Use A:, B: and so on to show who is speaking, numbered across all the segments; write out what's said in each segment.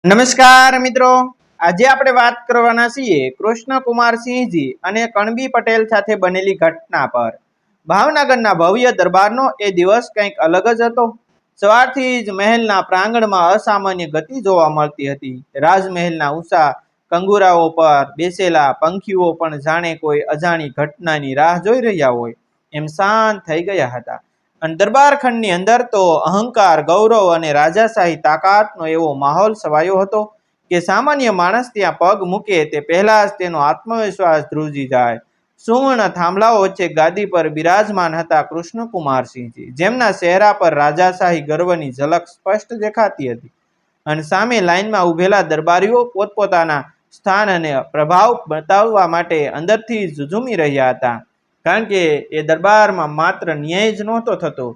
A: નમસ્કાર મિત્રો, આજે આપણે વાત કરવાના છીએ કૃષ્ણકુમારસિંહજી અને કણબી પટેલ સાથે બનેલી ઘટના પર। ભાવનગરના ભવ્ય દરબારનો એ દિવસ કંઈક અલગ જ હતો। સવારથી જ મહેલના પ્રાંગણમાં અસામાન્ય ગતિ જોવા મળતી હતી। રાજમહેલના ઊંચા કંગુરાઓ પર બેસેલા પંખીઓ પણ જાણે કોઈ અજાણી ઘટનાની રાહ જોઈ રહ્યા હોય એમ શાંત થઈ ગયા હતા। અને દરબાર ખંડની અંદર તો અહંકાર, ગૌરવ અને રાજાશાહી તાકાતનો એવો માહોલ છવાયો હતો કે સામાન્ય માણસ ત્યાં પગ મૂકે તે પહેલા જ તેનો આત્મવિશ્વાસ ધ્રુજી જાય। સુવર્ણ થાંભલાઓ વચ્ચે ગાદી પર બિરાજમાન હતા કૃષ્ણકુમારસિંહજી, જેમના ચહેરા પર રાજાશાહી ગર્વની ઝલક સ્પષ્ટ દેખાતી હતી। અને સામે લાઈનમાં ઉભેલા દરબારીઓ પોતપોતાના સ્થાન અને પ્રભાવ બતાવવા માટે અંદરથી ઝઝૂમી રહ્યા હતા, કારણ કે એ દરબારમાં માત્ર ન્યાય જ નહોતો થતો,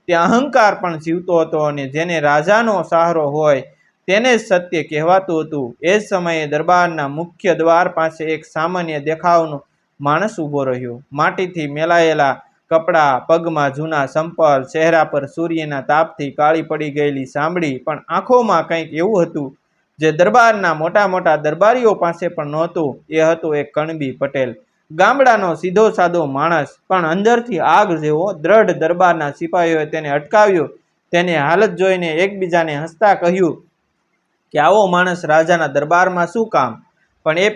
A: ત્યાં અહંકાર પણ જીવતો હતો અને જેને રાજાનો સહારો હોય તેને જ સત્ય કહેવાતું હતું। એ જ સમયે દરબારના મુખ્ય દ્વાર પાસે એક સામાન્ય દેખાવનો માણસ ઊભો રહ્યો। માટીથી મેલાયેલા કપડાં, પગમાં જૂના સંપલ, ચહેરા પર સૂર્યના તાપથી કાળી પડી ગયેલી ચામડી, પણ આંખોમાં કંઈક એવું હતું જે દરબારના મોટા મોટા દરબારીઓ પાસે પણ નહોતું। એ હતો એક કણબી પટેલ, ગામડાનો સીધો સાદો માણસ, પણ અંદરથી આગ જેવો દ્રઢ। દરબારના સિપાહીઓએ તેને અટકાવ્યો। તેની હાલત જોઈને એકબીજાને હસતા કહ્યું કે આવો માણસ રાજાના દરબારમાં શું કામ? પણ એ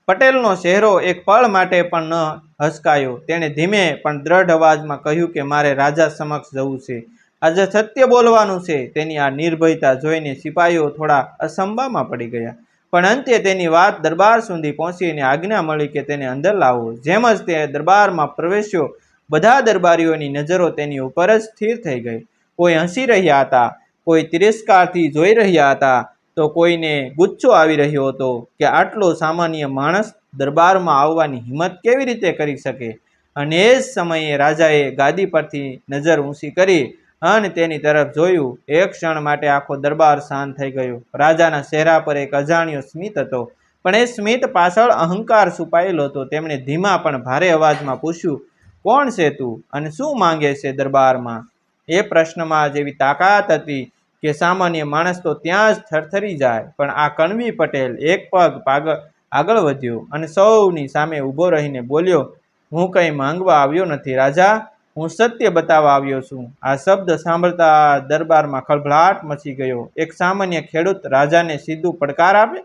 A: પટેલનો ચહેરો એક પળ માટે પણ ન હસકાયો। તેણે ધીમે પણ દ્રઢ અવાજમાં કહ્યું કે મારે રાજા સમક્ષ જવું છે, આજે સત્ય બોલવાનું છે। તેની આ નિર્ભયતા જોઈને સિપાહીઓ થોડા અસંભામાં પડી ગયા, પણ અંતે તેની વાત દરબાર સુધી પહોંચીને આજ્ઞા મળી કે તેને અંદર લાવો। જેમ જ તે દરબારમાં પ્રવેશ્યો, બધા દરબારીઓની નજરો તેની ઉપર જ સ્થિર થઈ ગઈ। કોઈ હસી રહ્યા હતા, કોઈ તિરસ્કારથી જોઈ રહ્યા હતા, તો કોઈને ગુસ્સો આવી રહ્યો હતો કે આટલો સામાન્ય માણસ દરબારમાં આવવાની હિંમત કેવી રીતે કરી શકે। અને એ જ સમયે રાજાએ ગાદી પરથી નજર ઊંચી કરી અને તેની તરફ જોયું। એક ક્ષણ માટે આખો દરબાર શાંત થઈ ગયો। રાજાના ચહેરા પર એક અજાણ્યો સ્મિત હતો, પણ એ સ્મિત પાછળ અહંકાર છુપાયેલો હતો। તેમણે ધીમા પણ ભારે અવાજમાં પૂછ્યું, કોણ છે તું અને શું માંગે છે દરબારમાં? એ પ્રશ્નમાં જેવી તાકાત હતી કે સામાન્ય માણસ તો ત્યાં જ થરથરી જાય, પણ આ કણબી પટેલ એક પગ આગળ વધ્યો અને સૌની સામે ઊભો રહીને બોલ્યો, હું કંઈ માંગવા આવ્યો નથી રાજા, હું સત્ય બતાવવા આવ્યો છું। આ શબ્દ સાંભળતા દરબારમાં ખળભળાટ મચી ગયો। એક સામાન્ય ખેડૂત રાજાને સીધું પડકાર આપે,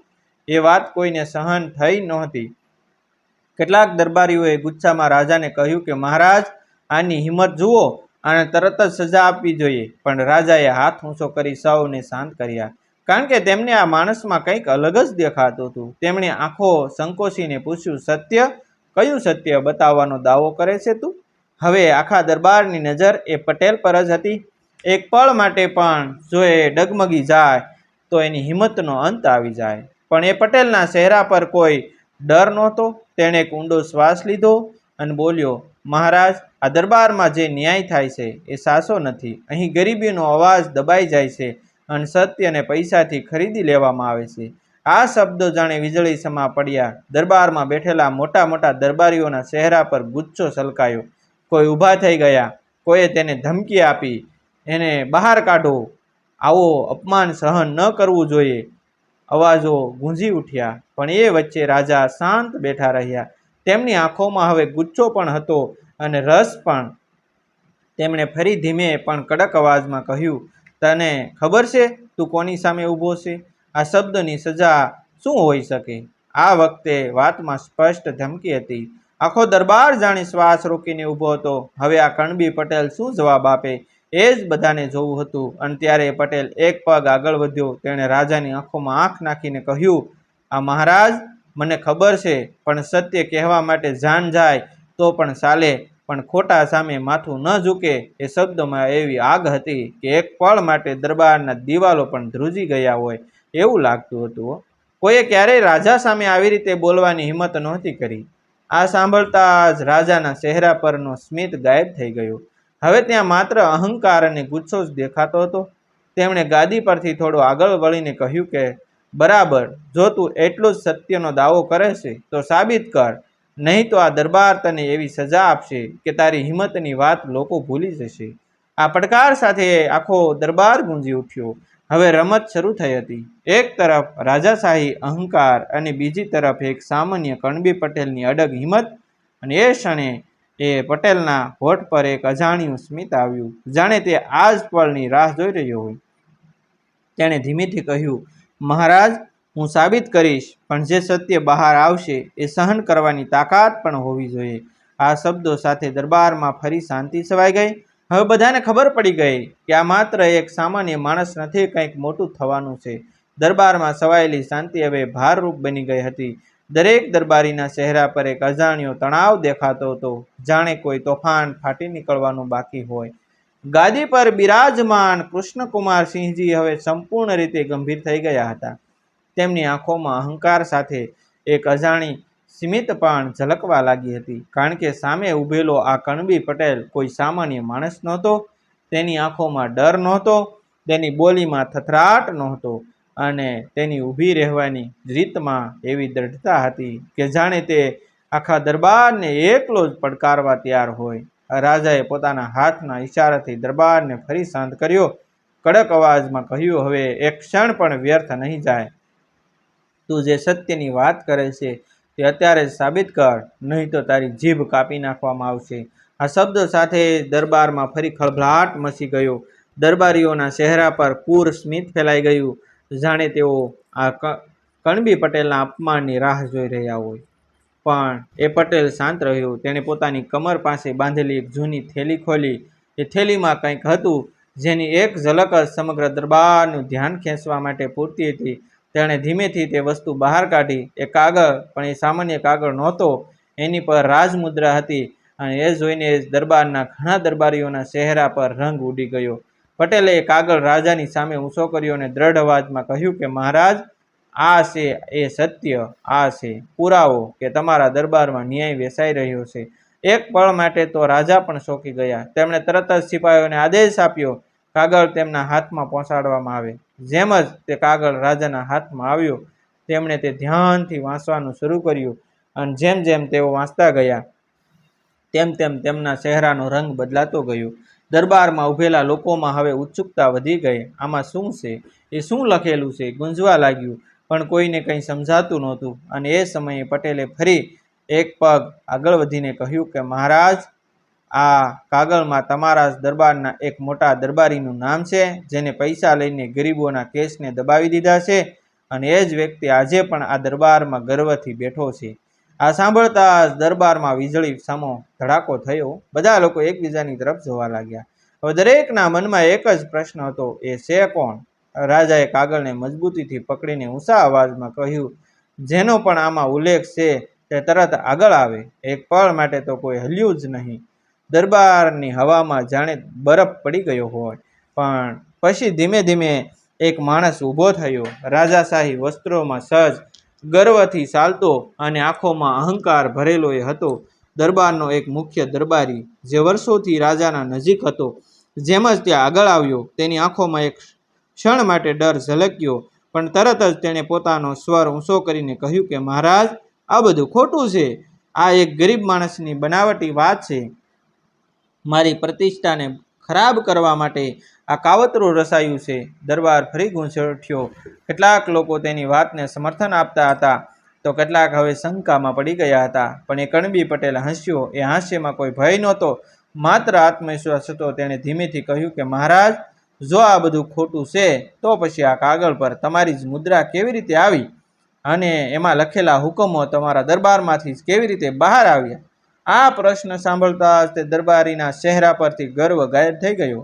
A: એ વાત કોઈને સહન થઈ નહોતી। કેટલાક દરબારીઓએ ગુસ્સામાં રાજાને કહ્યું કે મહારાજ, આની હિંમત જુઓ, આને તરત જ સજા આપવી જોઈએ। પણ રાજાએ હાથ ઊંચો કરી સૌને શાંત કર્યા, કારણ કે તેમને આ માણસમાં કંઈક અલગ જ દેખાતું હતું। તેમણે આંખો સંકોચીને પૂછ્યું, સત્ય? કયું સત્ય બતાવવાનો દાવો કરે છે તું? હવે આખા દરબારની નજર એ પટેલ પર જ હતી। એક પળ માટે પણ જો એ ડગમગી જાય તો એની હિંમતનો અંત આવી જાય, પણ એ પટેલના ચહેરા પર કોઈ ડર નહોતો। તેણે એક ઊંડો શ્વાસ લીધો અને બોલ્યો, મહારાજ, આ દરબારમાં જે ન્યાય થાય છે એ સાચો નથી। અહીં ગરીબીનો અવાજ દબાઈ જાય છે અને સત્યને પૈસાથી ખરીદી લેવામાં આવે છે। આ શબ્દો જાણે વીજળી સમા પડ્યા। દરબારમાં બેઠેલા મોટા મોટા દરબારીઓના ચહેરા પર ગુસ્સો છલકાયો। કોઈ ઊભા થઈ ગયા, કોઈએ તેને ધમકી આપી, એને બહાર કાઢો, આવો અપમાન સહન ન કરવું જોઈએ। અવાજો ગુંજી ઉઠ્યા, પણ એ વચ્ચે રાજા શાંત બેઠા રહ્યા। તેમની આંખોમાં હવે ગુસ્સો પણ હતો અને રસ પણ। તેમણે ફરી ધીમે પણ કડક અવાજમાં કહ્યું, તને ખબર છે તું કોની સામે ઊભો છે? આ શબ્દની સજા શું હોઈ શકે? આ વખતે વાતમાં સ્પષ્ટ ધમકી હતી। આખો દરબાર જાણે શ્વાસ રોકીને ઊભો હતો। હવે આ કણબી પટેલ શું જવાબ આપે એ જ બધાને જોવું હતું। અને ત્યારે પટેલ એક પગ આગળ વધ્યો। તેણે રાજાની આંખોમાં આંખ નાખીને કહ્યું, આ મહારાજ, મને ખબર છે, પણ સત્ય કહેવા માટે જાન જાય તો પણ ચાલે, પણ ખોટા સામે માથું ન ઝૂકે। એ શબ્દમાં એવી આગ હતી કે એક પળ માટે દરબારના દિવાલો પણ ધ્રુજી ગયા હોય એવું લાગતું હતું। કોઈએ ક્યારેય રાજા સામે આવી રીતે બોલવાની હિંમત નહોતી કરી। આ સાંભળતા જ રાજાના ચહેરા પરનો સ્મિત ગાયબ થઈ ગયો। હવે ત્યાં માત્ર અહંકાર અને ગુસ્સો જ દેખાતો હતો। તેમણે ગાદી પરથી થોડું આગળ વળીને કહ્યું કે બરાબર, જો તું એટલો જ સત્યનો દાવો કરે છે તો સાબિત કર, નહીં તો આ દરબાર તને એવી સજા આપશે કે તારી હિંમતની વાત લોકો ભૂલી જશે। આ પડકાર સાથે આખો દરબાર ગુંજી ઉઠ્યો। હવે રમત શરૂ થઈ હતી. એક તરફ રાજાશાહી અહંકાર અને બીજી તરફ એક સામાન્ય કણબી પટેલની અડગ હિંમત. અને એ ક્ષણે એ પટેલના હોઠ પર એક અજાણ્યું સ્મિત આવ્યું, જાણે તે આ જ પળની રાહ જોઈ રહ્યો હોય. તેણે ધીમેથી કહ્યું, મહારાજ, હું સાબિત કરીશ, પણ જે સત્ય બહાર આવશે એ સહન કરવાની તાકાત પણ હોવી જોઈએ. આ શબ્દો સાથે દરબારમાં ફરી શાંતિ છવાઈ ગઈ. હવે બધાને ખબર પડી ગઈ કે આ માત્ર એક સામાન્ય માણસ નથી, કંઈક મોટું થવાનું છે. દરબારમાં છવાયેલી શાંતિ હવે ભારરૂપ બની ગઈ હતી. દરેક દરબારીના ચહેરા પર એક અજાણ્યો તણાવ દેખાતો હતો, જાણે કોઈ તોફાન ફાટી નીકળવાનું બાકી હોય. ગાદી પર બિરાજમાન કૃષ્ણકુમારસિંહજી હવે સંપૂર્ણ રીતે ગંભીર થઈ ગયા હતા. તેમની આંખોમાં અહંકાર સાથે એક અજાણી સ્મિત પણ ઝલકવા લાગી હતી, કારણ કે સામે ઊભેલો આ કણબી પટેલ કોઈ સામાન્ય માણસ નહોતો. તેની આંખોમાં ડર નહોતો, તેની બોલીમાં થથરાટ નહોતો, અને તેની ઊભી રહેવાની રીતમાં એવી દ્રઢતા હતી કે જાણે તે આખા દરબારને એકલો જ પડકારવા તૈયાર હોય. રાજાએ પોતાના હાથના ઈશારાથી દરબારને ફરી શાંત કર્યો. કડક અવાજમાં કહ્યું, હવે એક ક્ષણ પણ વ્યર્થ નહીં જાય. તું જે સત્યની વાત કરે છે તે અત્યારે જ સાબિત કર, નહીં તો તારી જીભ કાપી નાખવામાં આવશે. આ શબ્દો સાથે દરબારમાં ફરી ખળભળાટ મચી ગયો. દરબારીઓના ચહેરા પર ક્રૂર સ્મિત ફેલાઈ ગયું, જાણે તેઓ આ કણબી પટેલના અપમાનની રાહ જોઈ રહ્યા હોય. પણ એ પટેલ શાંત રહ્યો. તેણે પોતાની કમર પાસે બાંધેલી એક જૂની થેલી ખોલી. એ થેલીમાં કંઈક હતું જેની એક ઝલક જ સમગ્ર દરબારનું ધ્યાન ખેંચવા માટે પૂરતી હતી. તેણે ધીમેથી તે વસ્તુ બહાર કાઢી. એ કાગળ, પણ એ સામાન્ય કાગળ નહોતો. એની પર રાજમુદ્રા હતી, અને એ જોઈને દરબારના ઘણા દરબારીઓના ચહેરા પર રંગ ઉડી ગયો. પટેલે એ કાગળ રાજાની સામે ઊંચો કર્યો અને દ્રઢ અવાજમાં કહ્યું કે મહારાજ, આ છે એ સત્ય, આ છે પુરાવો કે તમારા દરબારમાં ન્યાય વેચાઈ રહ્યો છે. એક પળ માટે તો રાજા પણ ચોંકી ગયા. તેમણે તરત જ સિપાહીઓને આદેશ આપ્યો, કાગળ તેમના હાથમાં પહોંચાડવામાં આવે. જેમ જ તે કાગળ રાજાના હાથમાં આવ્યો, તેમણે તે ધ્યાનથી વાંચવાનું શરૂ કર્યું, અને જેમ જેમ તેઓ વાંચતા ગયા તેમ તેમ તેમના ચહેરાનો રંગ બદલાતો ગયો. દરબારમાં ઉભેલા લોકોમાં હવે ઉત્સુકતા વધી ગઈ. આમાં શું છે? એ શું લખેલું છે? ગુંજવા લાગ્યું, પણ કોઈને કંઈ સમજાતું નહોતું. અને એ સમયે પટેલે ફરી એક પગ આગળ વધીને કહ્યું કે મહારાજ, આ કાગળમાં તમારા દરબારના એક મોટા દરબારીનું નામ છે, જેને પૈસા લઈને ગરીબોના કેસને દબાવી દીધા છે, અને એ જ વ્યક્તિ આજે પણ આ દરબારમાં ગર્વથી બેઠો છે. આ સાંભળતા જ દરબારમાં વીજળી સામો ધડાકો થયો. બધા લોકો એકબીજાની તરફ જોવા લાગ્યા. હવે દરેકના મનમાં એક જ પ્રશ્ન હતો, એ છે કોણ? રાજાએ કાગળને મજબૂતીથી પકડીને ઊંચા અવાજમાં કહ્યું, જેનો પણ આમાં ઉલ્લેખ છે તે તરત આગળ આવે. એક પળ માટે તો કોઈ હલ્યું જ નહીં. દરબારની હવામાં જાણે બરફ પડી ગયો હોય. પણ પછી ધીમે ધીમે એક માણસ ઊભો થયો, રાજાશાહી વસ્ત્રોમાં સજ્જ, ગર્વથી ચાલતો અને આંખોમાં અહંકાર ભરેલો એ હતો. દરબારનો એક મુખ્ય દરબારી, જે વર્ષોથી રાજાના નજીક હતો. જેમ જ તે આગળ આવ્યો, તેની આંખોમાં એક ક્ષણ માટે ડર ઝલક્યો, પણ તરત જ તેણે પોતાનો સ્વર ઊંચો કરીને કહ્યું કે મહારાજ, આ બધું ખોટું છે. આ એક ગરીબ માણસની બનાવટી વાત છે. મારી પ્રતિષ્ઠાને ખરાબ કરવા માટે આ કાવતરું રચાયું છે. દરબાર ફરી ગૂંજી ઉઠ્યો. કેટલાક લોકો તેની વાતને સમર્થન આપતા હતા, તો કેટલાક હવે શંકામાં પડી ગયા હતા. પણ એ કણબી પટેલ હસ્યો. એ હાસ્યમાં કોઈ ભય નહોતો, માત્ર આત્મવિશ્વાસ હતો. તેણે ધીમેથી કહ્યું કે મહારાજ, જો આ બધું ખોટું છે, તો પછી આ કાગળ પર તમારી જ મુદ્રા કેવી રીતે આવી, અને એમાં લખેલા હુકમો તમારા દરબારમાંથી કેવી રીતે બહાર આવ્યા? આ પ્રશ્ન સાંભળતા જ તે દરબારીના ચહેરા પરથી ગર્વ ગાયબ થઈ ગયો.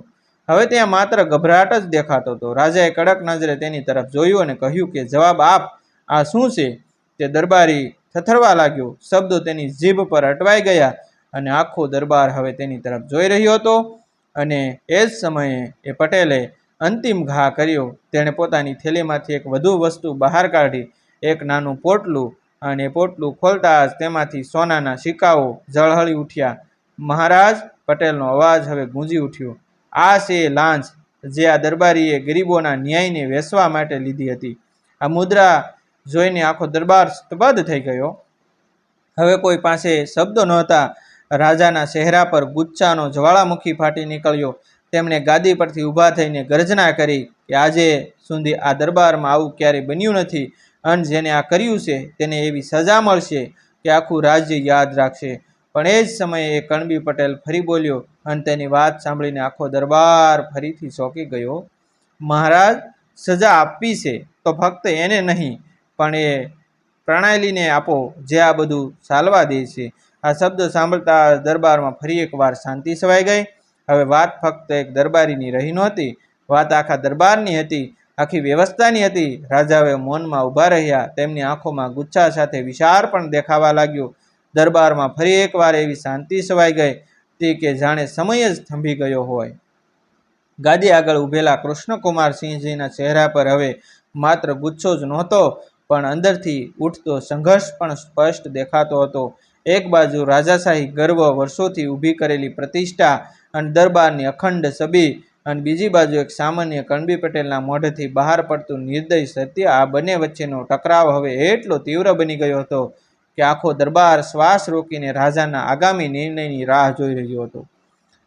A: હવે ત્યાં માત્ર ગભરાટ જ દેખાતો હતો. રાજાએ કડક નજરે તેની તરફ જોયું અને કહ્યું કે જવાબ આપ, આ શું છે? તે દરબારી થથરવા લાગ્યો. શબ્દો તેની જીભ પર અટવાઈ ગયા, અને આખો દરબાર હવે તેની તરફ જોઈ રહ્યો હતો. અને એ જ સમયે એ પટેલે અંતિમ ઘા કર્યો. તેણે પોતાની થેલીમાંથી એક વધુ વસ્તુ બહાર કાઢી, એક નાનું પોટલું, અને પોટલું ખોલતા જ તેમાંથી સોનાના સિક્કાઓ ઝળહળી ઉઠ્યા. મહારાજ, પટેલનો અવાજ હવે ગુંજી ઉઠ્યો, આ છે લાંચ જે આ દરબારીએ ગરીબોના ન્યાયને વેચવા માટે લીધી હતી. આ મુદ્રા જોઈને આખો દરબાર સ્તબ્ધ થઈ ગયો. હવે કોઈ પાસે શબ્દો નહોતા. રાજાના ચહેરા પર ગુસ્સાનો જ્વાળામુખી ફાટી નીકળ્યો. તેમણે ગાદી પરથી ઊભા થઈને ગર્જના કરી કે આજે સુધી આ દરબારમાં આવું ક્યારેય બન્યું નથી અને જેને આ કર્યું છે તેને એવી સજા મળશે કે આખું રાજ્ય યાદ રાખશે. પણ એ જ સમયે એ કણબી પટેલ ફરી બોલ્યો અને તેની વાત સાંભળીને આખો દરબાર ફરીથી ચોંકી ગયો. મહારાજ, સજા આપવી છે તો ફક્ત એને નહીં પણ એ પ્રણાલીને આપો જે આ બધું ચાલવા દે છે. આ શબ્દ સાંભળતા દરબારમાં ફરી એકવાર શાંતિ છવાઈ ગઈ. હવે વાત ફક્ત એક દરબારીની રહી નહોતી, વાત આખા દરબારની હતી, આખી વ્યવસ્થાની હતી. રાજાએ મૌનમાં ઊભા રહ્યા, તેમની આંખોમાં ગુચ્છા સાથે વિચાર પણ દેખાવા લાગ્યો. દરબારમાં ફરી એકવાર એવી શાંતિ છવાઈ ગઈ હતી કે જાણે સમય જ થંભી ગયો હોય. ગાદી આગળ ઊભેલા કૃષ્ણકુમારસિંહજીના ચહેરા પર હવે માત્ર ગુસ્સો જ નહોતો પણ અંદરથી ઉઠતો સંઘર્ષ પણ સ્પષ્ટ દેખાતો હતો. એક બાજુ રાજાશાહી ગર્વ, વર્ષોથી ઊભી કરેલી પ્રતિષ્ઠા અને દરબારની અખંડ છબી, અને બીજી બાજુ એક સામાન્ય કણબી પટેલના મોઢેથી બહાર પડતું નિર્દય સત્ય. આ બંને વચ્ચેનો ટકરાવ હવે એટલો તીવ્ર બની ગયો હતો કે આખો દરબાર શ્વાસ રોકીને રાજાના આગામી નિર્ણયની રાહ જોઈ રહ્યો હતો.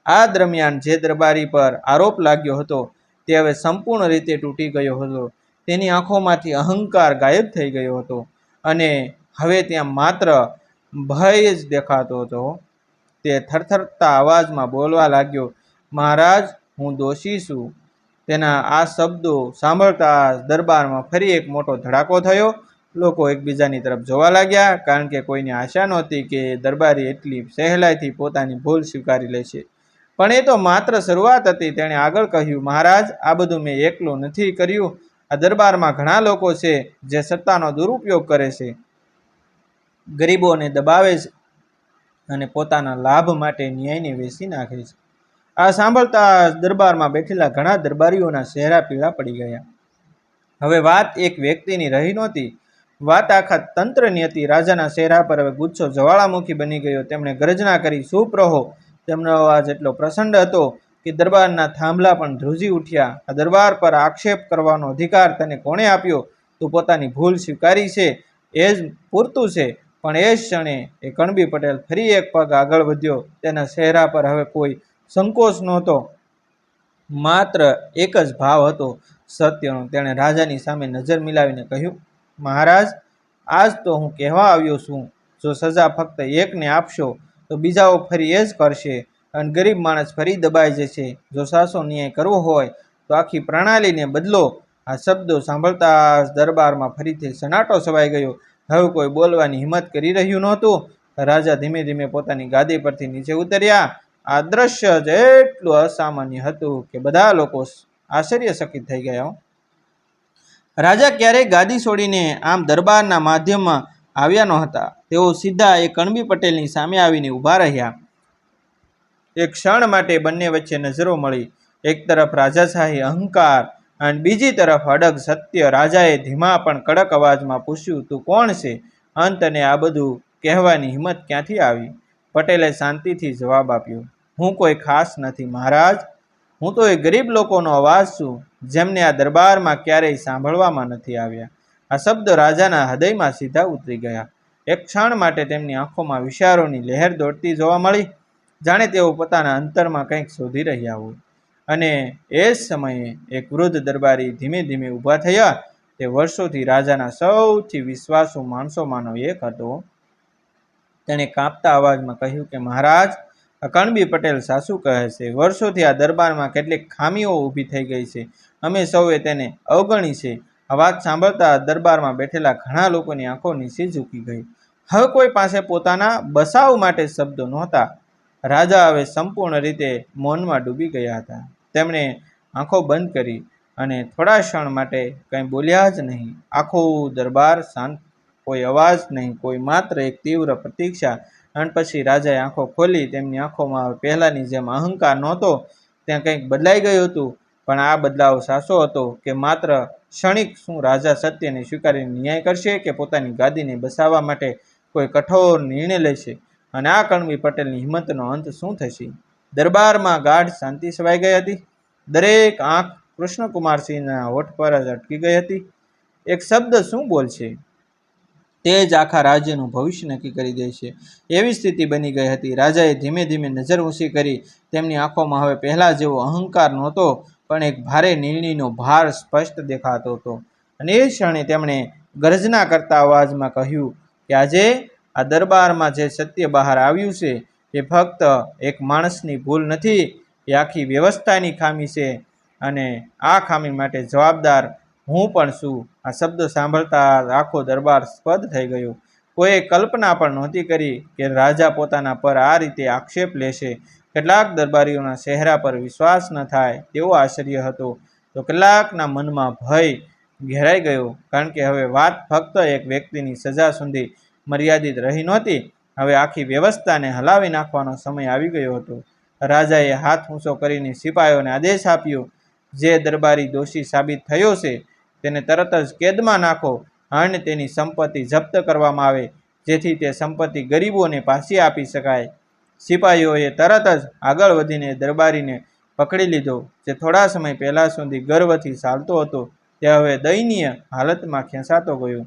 A: આ દરમિયાન જે દરબારી પર આરોપ લાગ્યો હતો તે હવે સંપૂર્ણ રીતે તૂટી ગયો હતો. તેની આંખોમાંથી અહંકાર ગાયબ થઈ ગયો હતો અને હવે ત્યાં માત્ર ભય જ દેખાતો હતો. તે થરથરતા અવાજમાં બોલવા લાગ્યો, મહારાજ, હું દોષી છું. તેના આ શબ્દો સાંભળતા દરબારમાં ફરી એક મોટો ધડાકો થયો. લોકો એકબીજાની તરફ જોવા લાગ્યા, કારણ કે કોઈને આશા નહોતી કે દરબારી એટલી સહેલાઈથી પોતાની ભૂલ સ્વીકારી લેશે. પણ એ તો માત્ર શરૂઆત હતી. તેણે આગળ કહ્યું, મહારાજ, આ બધું મેં એકલો નથી કર્યું. આ દરબારમાં ઘણા લોકો છે જે સત્તાનો દુરુપયોગ કરે છે, ગરીબોને દબાવે છે અને પોતાના લાભ માટે ન્યાયને વેચી નાખે છે. આ સાંભળતા દરબારમાં બેઠેલા ઘણા દરબારીઓના ચહેરા પીળા પડી ગયા. હવે વાત એક વ્યક્તિની રહી નહોતી, વાત આખા તંત્રની હતી. રાજાના ચહેરા પર હવે ગુસ્સો જ્વાળામુખી બની ગયો. તેમણે ગર્જના કરી, ચૂપ રહો. તેમનો અવાજ એટલો પ્રચંડ હતો કે દરબારના થાંભલા પણ ધ્રુજી ઉઠ્યા. આ દરબાર પર આક્ષેપ કરવાનો અધિકાર તને કોણે આપ્યો? તું પોતાની ભૂલ સ્વીકારી છે એ જ પૂરતું છે. પણ એ જ ક્ષણે એ કણબી પટેલ ફરી એક પગ આગળ વધ્યો. તેના ચહેરા પર હવે કોઈ સંકોચ નહોતો, માત્ર એક જ ભાવ હતો, સત્યનો. તેણે રાજાની સામે નજર મિલાવીને કહ્યું, મહારાજ, આજ તો હું કહેવા આવ્યો છું, જો સજા ફક્ત એકને આપશો તો બીજાઓ ફરી એ જ કરશે અને ગરીબ માણસ ફરી દબાઈ જશે. જો સાચો ન્યાય કરવો હોય તો આખી પ્રણાલીને બદલો. આ શબ્દો સાંભળતા દરબારમાં ફરીથી સન્નાટો છવાઈ ગયો. હવે કોઈ બોલવાની હિંમત કરી રહ્યું નહોતું. રાજા ધીમે ધીમે પોતાની ગાદી પરથી નીચે ઉતર્યા. આ દ્રશ્ય જ એટલું અસામાન્ય હતું કે બધા લોકો આશ્ચર્યચકિત થઈ ગયા. રાજા ક્યારેય ગાદી છોડીને આમ દરબારના માધ્યમમાં આવ્યા નહોતા. તેઓ સીધા એ કણબી પટેલની સામે આવીને ઊભા રહ્યા. એક ક્ષણ માટે બંને વચ્ચે નજરો મળી. એક તરફ રાજાશાહી અહંકાર અને બીજી તરફ અડગ સત્ય. રાજાએ ધીમા પણ કડક અવાજમાં પૂછ્યું, તું કોણ છે અને તને આ બધું કહેવાની હિંમત ક્યાંથી આવી? પટેલે શાંતિથી જવાબ આપ્યો, હું કોઈ ખાસ નથી મહારાજ. હું તો એ ગરીબ લોકોનો અવાજ છું જેમને આ દરબારમાં ક્યારેય સાંભળવામાં નથી આવ્યા. આ શબ્દ રાજાના હૃદયમાં સીધા ઉતરી ગયા. એક ક્ષણ માટે તેમની આંખોમાં વિચારોની લહેર દોડતી જોવા મળી, જાણે તેઓ પોતાના અંતરમાં કંઈક શોધી રહ્યા હોય. અને એ જ સમયે એક વૃદ્ધ દરબારી ધીમે ધીમે ઊભા થયા. તે વર્ષોથી રાજાના સૌથી વિશ્વાસુ માણસોમાંનો એક હતો. તેણે કાંપતા અવાજમાં કહ્યું કે મહારાજ, કણબી પટેલ સાચું કહે છે. વર્ષોથી આ દરબારમાં કેટલીક ખામીઓ ઊભી થઈ ગઈ છે. અમે સૌએ તેને અવગણી છે. આ વાત સાંભળતા દરબારમાં બેઠેલા ઘણા લોકોની આંખો નીચે ઝૂકી ગઈ. હવે કોઈ પાસે પોતાના બચાવ માટે શબ્દો નહોતા. રાજા હવે સંપૂર્ણ રીતે મૌનમાં ડૂબી ગયા હતા. તેમણે આંખો બંધ કરી અને થોડા ક્ષણ માટે કંઈ બોલ્યા જ નહીં. આખો દરબાર શાંત, કોઈ અવાજ નહીં, કોઈ માત્ર એક તીવ્ર પ્રતીક્ષા. અને પછી રાજાએ આંખો ખોલી. તેમની આંખોમાં પહેલાની જેમ અહંકાર નહોતો, ત્યાં કંઈક બદલાઈ ગયું હતું. પણ આ બદલાવ સાચો હતો કે માત્ર ક્ષણિક? શું રાજા સત્યને સ્વીકારીને ન્યાય કરશે કે પોતાની ગાદીને બચાવવા માટે કોઈ કઠોર નિર્ણય લેશે? અને આ કણબી પટેલની હિંમતનો અંત શું થશે? દરબારમાં ગાઢ શાંતિ છવાઈ ગઈ હતી. દરેક આંખ કૃષ્ણકુમારસિંહના હોઠ પર જ અટકી ગઈ હતી. એક શબ્દ શું બોલશે તે જ આખા રાજ્યનું ભવિષ્ય નક્કી કરી દેશે, એવી સ્થિતિ બની ગઈ હતી. રાજાએ ધીમે ધીમે નજર ઊંચી કરી. તેમની આંખોમાં હવે પહેલા જેવો અહંકાર નહોતો, પણ એક ભારે નિર્ણયનો ભાર સ્પષ્ટ દેખાતો હતો. અને એ ક્ષણે તેમણે ગર્જના કરતા અવાજમાં કહ્યું કે આજે આ દરબારમાં જે સત્ય બહાર આવ્યું છે એ ફક્ત એક માણસની ભૂલ નથી, એ આખી વ્યવસ્થાની ખામી છે અને આ ખામી માટે જવાબદાર હું પણ છું. આ શબ્દ સાંભળતા આખો દરબાર સ્તબ્ધ થઈ ગયો. કોઈએ કલ્પના પણ નહોતી કરી કે રાજા પોતાના પર આ રીતે આક્ષેપ લેશે. કેટલાક દરબારીઓના ચહેરા પર વિશ્વાસ ન થાય તેવો આશ્ચર્ય હતો, તો કેટલાકના મનમાં ભય ઘેરાઈ ગયો, કારણ કે હવે વાત ફક્ત એક વ્યક્તિની સજા સુધી મર્યાદિત રહી નહોતી. હવે આખી વ્યવસ્થાને હલાવી નાખવાનો સમય આવી ગયો હતો. રાજાએ હાથ ઊંચો કરીને સિપાહીઓને આદેશ આપ્યો, જે દરબારી દોષી સાબિત થયો છે તેને તરત જ કેદમાં નાખો અને તેની સંપત્તિ જપ્ત કરવામાં આવે, જેથી તે સંપત્તિ ગરીબોને પાછી આપી શકાય. સિપાહીઓએ તરત જ આગળ વધીને દરબારીને પકડી લીધો, જે થોડા સમય પહેલા સુધી ગર્વથી ચાલતો હતો તે હવે દયનીય હાલતમાં ખેંચાતો ગયો.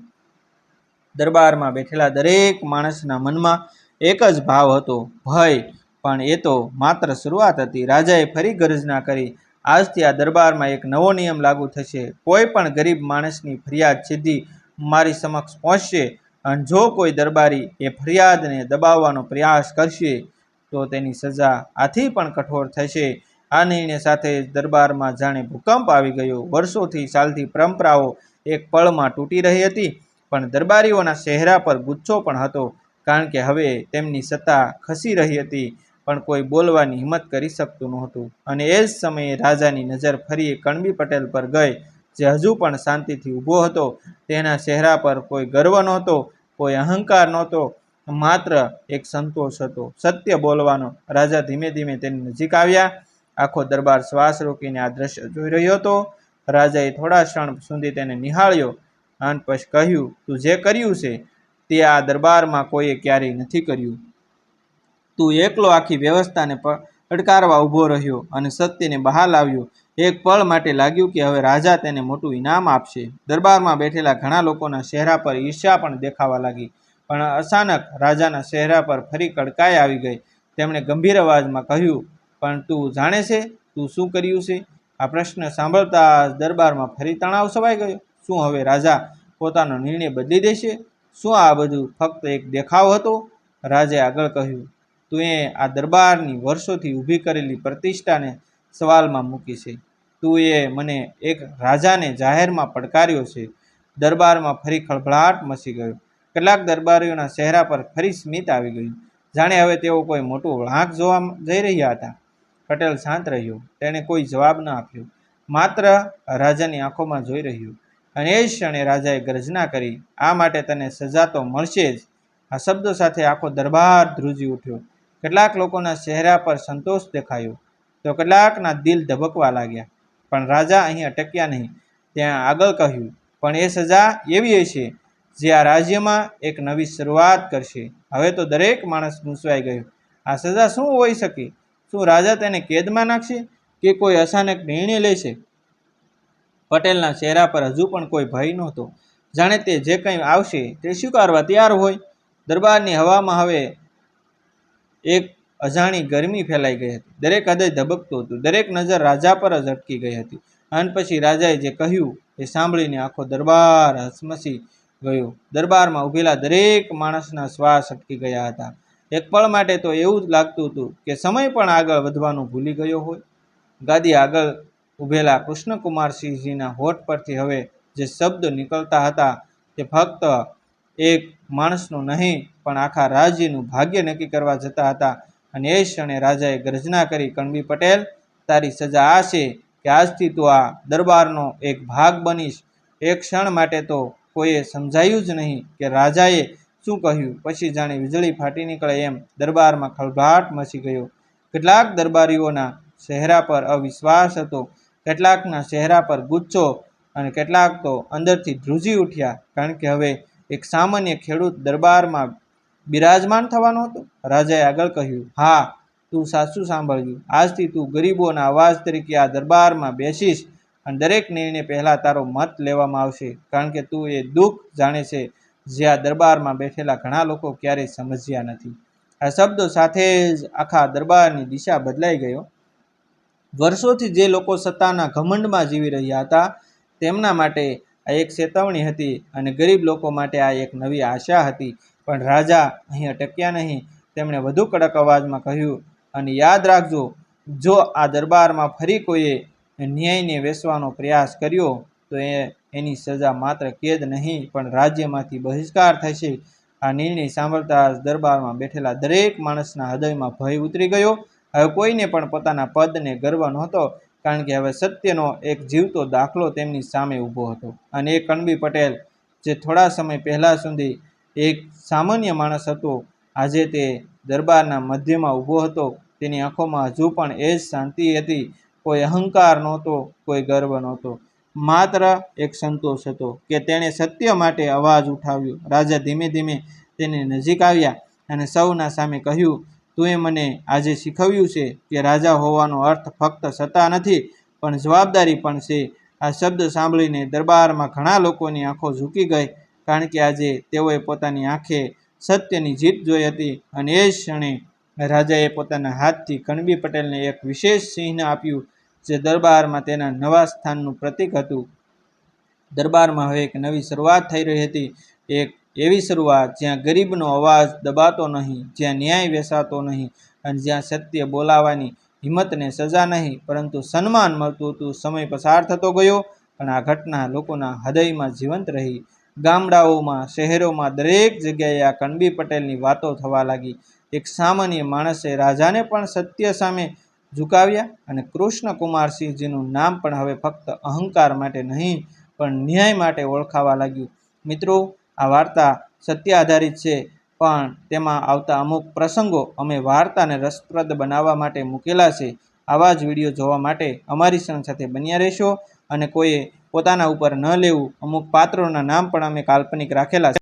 A: દરબારમાં બેઠેલા દરેક માણસના મનમાં એક જ ભાવ હતો, ભય. પણ એ તો માત્ર શરૂઆત હતી. રાજાએ ફરી ગર્જના કરી, આજથી આ દરબારમાં એક નવો નિયમ લાગુ થશે. કોઈ પણ ગરીબ માણસની ફરિયાદ સીધી મારી સમક્ષ પહોંચશે, અને જો કોઈ દરબારી એ ફરિયાદને દબાવવાનો પ્રયાસ કરશે તો તેની સજા આથી પણ કઠોર થશે. આ નિર્ણય સાથે જ દરબારમાં જાણે ભૂકંપ આવી ગયો. વર્ષોથી ચાલતી પરંપરાઓ એક પળમાં તૂટી રહી હતી. પણ દરબારીઓના ચહેરા પર ગુસ્સો પણ હતો, કારણ કે હવે તેમની સત્તા ખસી રહી હતી, પણ કોઈ બોલવાની હિંમત કરી શકતું નહોતું. અને એ જ સમયે રાજાની નજર ફરી કણબી પટેલ પર ગઈ, જે હજુ પણ શાંતિથી ઊભો હતો. તેના ચહેરા પર કોઈ ગર્વ નહોતો, કોઈ અહંકાર નહોતો, માત્ર એક સંતોષ હતો, સત્ય બોલવાનો. રાજા ધીમે ધીમે તેની નજીક આવ્યા. આખો દરબાર શ્વાસ રોકીને આ દ્રશ્ય જોઈ રહ્યો હતો. રાજાએ થોડા ક્ષણ સુધી તેને નિહાળ્યો અને પછી કહ્યું, તું જે કર્યું છે તે આ દરબારમાં કોઈએ ક્યારેય નથી કર્યું. તું એકલો આખી વ્યવસ્થાને પડકારવા ઊભો રહ્યો અને સત્યને બહાર લાવ્યો. એક પળ માટે લાગ્યું કે હવે રાજા તેને મોટું ઇનામ આપશે. દરબારમાં બેઠેલા ઘણા લોકોના ચહેરા પર ઈર્ષ્યા પણ દેખાવા લાગી. પણ અચાનક રાજાના ચહેરા પર ફરી કડકાઈ આવી ગઈ. તેમણે ગંભીર અવાજમાં કહ્યું, પણ તું જાણે છે તું શું કર્યું છે? આ પ્રશ્ન સાંભળતા દરબારમાં ફરી તણાવ છવાઈ ગયો. શું હવે રાજા પોતાનો નિર્ણય બદલી દેશે? શું આ બધું ફક્ત એક દેખાવ હતો? રાજાએ આગળ કહ્યું, તું આ દરબારની વર્ષોથી ઊભી કરેલી પ્રતિષ્ઠાને સવાલમાં મૂકી છે. તું મને એક રાજાને જાહેરમાં પડકાર્યો છે. દરબારમાં ફરી ખળભળાટ મચી ગયો. કેટલાક દરબારીઓના ચહેરા પર ફરી સ્મિત આવી ગયું, જાણે હવે તેઓ કોઈ મોટું વળાંક જોવા જઈ રહ્યા હતા. પટેલ શાંત રહ્યો. તેણે કોઈ જવાબ ન આપ્યો, માત્ર રાજાની આંખોમાં જોઈ રહ્યો. અને એ ક્ષણે રાજાએ ગર્જના કરી, આ માટે તને સજા તો મળશે જ. આ શબ્દો સાથે આખો દરબાર ધ્રુજી ઉઠ્યો. કેટલાક લોકોના ચહેરા પર સંતોષ દેખાયો, તો કેટલાકના દિલ ધબકવા લાગ્યા. પણ રાજા અહીં અટક્યા નહીં. ત્યાં આગળ કહ્યું, પણ એ સજા એવી હશે જે આ રાજ્યમાં એક નવી શરૂઆત કરશે. હવે તો દરેક માણસ ગૂંચવાઈ ગયો. આ સજા શું હોઈ શકે? શું રાજા તેને કેદમાં નાખશે કે કોઈ અચાનક નિર્ણય લેશે? પટેલના ચહેરા પર હજુ પણ કોઈ ભય નહોતો, જાણે તે જે કંઈ આવશે તે સ્વીકારવા તૈયાર હોય. દરબારની હવામાં હવે એક અજાણી ગરમી ફેલાઈ ગઈ હતી. દરેક હૃદય ધબકતું હતું, દરેક નજર રાજા પર જ અટકી ગઈ હતી. અને પછી રાજાએ જે કહ્યું એ સાંભળીને આખો દરબાર હચમચી ગયો. દરબારમાં ઊભેલા દરેક માણસના શ્વાસ અટકી ગયા હતા. એક પળ માટે તો એવું જ લાગતું હતું કે સમય પણ આગળ વધવાનું ભૂલી ગયો હોય. ગાદી આગળ ઊભેલા કૃષ્ણકુમારસિંહજીના હોઠ પરથી હવે જે શબ્દ નીકળતા હતા તે ફક્ત એક માણસનું નહીં, પણ આખા રાજ્યનું ભાગ્ય નક્કી કરવા જતા હતા. અને એ ક્ષણે રાજાએ ગર્જના કરી, કણબી પટેલ, તારી સજા આ છે કે આજથી તું આ દરબારનો એક ભાગ બનીશ. એક ક્ષણ માટે તો કોઈએ સમજાયું જ નહીં કે રાજાએ શું કહ્યું. પછી જાણે વીજળી ફાટી નીકળે એમ દરબારમાં ખળભળાટ મચી ગયો. કેટલાક દરબારીઓના ચહેરા પર અવિશ્વાસ હતો, કેટલાકના ચહેરા પર ગુસ્સો, અને કેટલાક તો અંદરથી ધ્રુજી ઉઠ્યા, કારણ કે હવે એક સામાન્ય ખેડૂત દરબારમાં બિરાજમાન થવાનો હતો. રાજાએ આગળ કહ્યું, હા, તું સાચું સાંભળ્યું. આજથી તું ગરીબોના અવાજ તરીકે આ દરબારમાં બેસીશ, અને દરેક નિર્ણય પહેલા તારો મત લેવામાં આવશે, કારણ કે તું એ દુઃખ જાણે છે જે આ દરબારમાં બેઠેલા ઘણા લોકો ક્યારેય સમજ્યા નથી. આ શબ્દો સાથે જ આખા દરબારની દિશા બદલાઈ ગયો. વર્ષોથી જે લોકો સત્તાના ઘમંડમાં જીવી રહ્યા હતા તેમના માટે આ એક ચેતવણી હતી અને ગરીબ લોકો માટે આ એક નવી આશા હતી. પણ રાજા અહીં અટક્યા નહીં. તેમણે વધુ કડક અવાજમાં કહ્યું, અને યાદ રાખજો, જો આ દરબારમાં ફરી કોઈએ ન્યાયને વેચવાનો પ્રયાસ કર્યો તો એની સજા માત્ર કેદ નહીં પણ રાજ્યમાંથી બહિષ્કાર થશે. આ નિર્ણય સાંભળતા જ દરબારમાં બેઠેલા દરેક માણસના હૃદયમાં ભય ઉતરી ગયો. હવે કોઈને પણ પોતાના પદને ગર્વ નહોતો, કારણ કે હવે સત્યનો એક જીવતો દાખલો તેમની સામે ઊભો હતો. અને એ કણબી પટેલ, જે થોડા સમય પહેલાં સુધી એક સામાન્ય માણસ હતો, આજે તે દરબારના મધ્યમાં ઊભો હતો. તેની આંખોમાં હજુ પણ એ જ શાંતિ હતી. કોઈ અહંકાર નહોતો, કોઈ ગર્વ નહોતો, માત્ર એક સંતોષ હતો કે તેણે સત્ય માટે અવાજ ઉઠાવ્યો. રાજા ધીમે ધીમે તેની નજીક આવ્યા અને સૌના સામે કહ્યું, તું એ મને આજે શીખવ્યું છે કે રાજા હોવાનો અર્થ ફક્ત સત્તા નથી પણ જવાબદારી પણ છે. આ શબ્દ સાંભળીને દરબારમાં ઘણા લોકોની આંખો ઝૂકી ગઈ, કારણ કે આજે તેઓએ પોતાની આંખે સત્યની જીત જોઈ હતી. અને એ જ ક્ષણે રાજાએ પોતાના હાથથી કણબી પટેલને એક વિશેષ ચિહ્ન આપ્યું, જે દરબારમાં તેના નવા સ્થાનનું પ્રતીક હતું. દરબારમાં હવે એક નવી શરૂઆત થઈ રહી હતી, એક એવી શરૂઆત જ્યાં ગરીબનો અવાજ દબાતો નહીં, જ્યાં ન્યાય વેચાતો નહીં અને જ્યાં સત્ય બોલાવાની હિંમતને સજા નહીં પરંતુ સન્માન મળતું હતું. સમય પસાર થતો ગયો, પણ આ ઘટના લોકોના હૃદયમાં જીવંત રહી. ગામડાઓમાં, શહેરોમાં, દરેક જગ્યાએ આ કણબી પટેલની વાતો થવા લાગી. એક સામાન્ય માણસે રાજાને પણ સત્ય સામે ઝુકાવ્યા અને કૃષ્ણકુમારસિંહજીનું નામ પણ હવે ફક્ત અહંકાર માટે નહીં પણ ન્યાય માટે ઓળખાવા લાગ્યું. મિત્રો, આ વાર્તા સત્ય આધારિત છે, પણ તેમાં આવતા અમુક પ્રસંગો અમે વાર્તાને રસપ્રદ બનાવવા માટે મૂકેલા છે. આવા જ વિડીયો જોવા માટે અમારી ચેનલ સાથે બન્યા રહેશો. અને કોઈએ પોતાના ઉપર ન લેવું, અમુક પાત્રોના નામ પણ અમે કાલ્પનિક રાખેલા છે.